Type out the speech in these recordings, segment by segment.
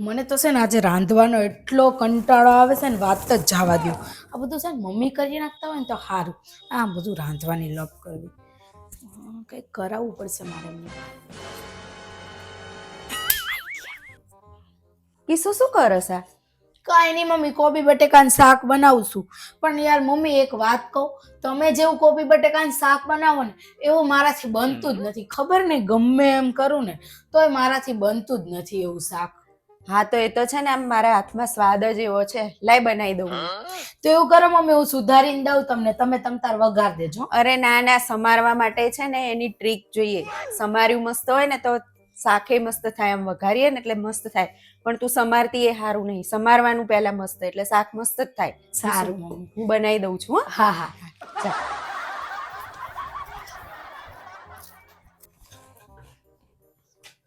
મને તો છે ને આજે રાંધવાનો એટલો કંટાળો આવે છે ને વાત જ જવા દો. આ બધું છે ને મમ્મી કરી નાખતા હોય ને તો સારું. આ બધું રાંધવાની લપ કરવી. કંઈક કરાવવું પડશે મારે એમને. કિસ્સો શું કરો છે? કાંઈ નહીં મમ્મી, કોબી બટેકાનું શાક બનાવું છું. પણ યાર મમ્મી એક વાત કહું, તમે જેવું કોબી બટેકાનું શાક બનાવો ને એવું મારાથી બનતું જ નથી. ખબર નહીં ગમે એમ કરું ને તોય મારાથી બનતું જ નથી એવું શાક. હા તો એ તો છે ને આમ મારા હાથમાં સ્વાદ જ એવો છે. લાઈ બનાવી દઉં. તો એવું કરો મમ્મી, હું સુધારીને દઉં તમને, તમે તમતાર વઘાર દેજો. અરે ના ના, સમારવા માટે છે ને એની ટ્રીક જોઈએ. સમાર્યું મસ્ત હોય ને તો શાકે મસ્ત થાય, આમ વઘારીએ ને એટલે મસ્ત થાય. પણ તું સમારતી એ સારું નહીં, સમારવાનું પહેલા મસ્ત, એટલે શાક મસ્ત જ થાય. સારું મમ્મી, હું બનાવી દઉં છું. હો હા હા. ચાલ.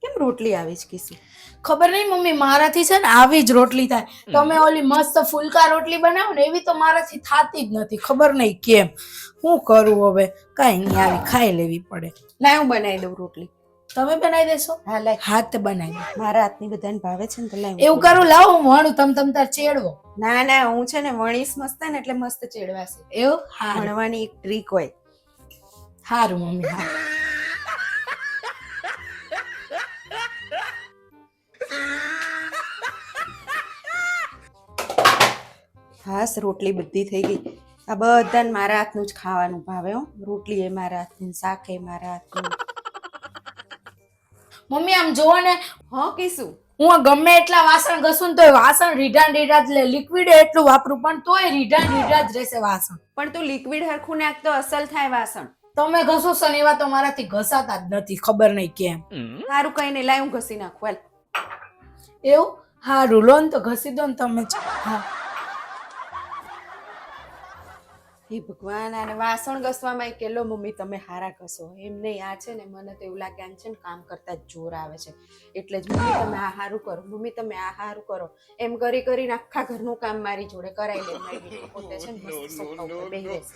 કેમ રોટલી આવી જ કીશું? ખબર નહીં મમ્મી, મારાથી છે ને આવી જ રોટલી થાય. તમે ઓલી મસ્ત ફુલકા રોટલી બનાવો ને એવી તો મારાથી થાતી જ નથી. ખબર નહીં કેમ. શું કરું હવે? કાંઈ નહીં, આવી ખાઈ લેવી પડે. લાય હું બનાવી દઉં રોટલી. તમે બનાવી દેશો? હા લાય. હાથ બનાવી દો. મારા હાથની બધાને ભાવે છે ને તો લાય. એવું કરું, લાવો હું વણું, તમતાર ચેડવો. ના ના, હું છે ને વણીશ મસ્ત ને એટલે મસ્ત ચેડવાશે. એવું? હા, વણવાની એક ટ્રીક હોય. સારું મમ્મી, હા. હાસ, રોટલી બધી થઈ ગઈ. આ બધાને મારા હાથનું જ ખાવાનું ભાવે. હો, રોટલી એ મારા હાથની, શાક એ મારા હાથનું. મમ્મી આમ જોવો ને, હા કીશું? હું ગમે એટલા વાસણ ઘસું ને તોય વાસણ રીઢા રીઢા જ લે. લિક્વિડ એટલું વાપરું પણ તોય રીઢા રીઢા જ રહેશે વાસણ. પણ તું લિક્વિડ હરખું નાખ તો અસલ થાય વાસણ. તમે ઘસો છો ને એવા તો મારાથી ઘસાતા જ નથી. ખબર નહીં કેમ. સારું કઈ નહીં, લાય હું ઘસી નાખું. હાલ. એવું? હારું, લો ને તો ઘસી દો ને તમે જ. હા. હે ભગવાન, આને વાસણ ઘસવામાં કેલો મમ્મી તમે હારા ઘસો. એમ નહીં, આ છે ને મને તો એવું લાગે આને છે ને કામ કરતા જ જોર આવે છે. એટલે જ મમ્મી તમે આ હારું કરો, મમ્મી તમે આ હારું કરો, એમ કરી કરીને આખા ઘરનું કામ મારી જોડે કરાવી લે. મારી પોતે છે ને મસ્ત સોફા ઉપર બેહી રહેશે.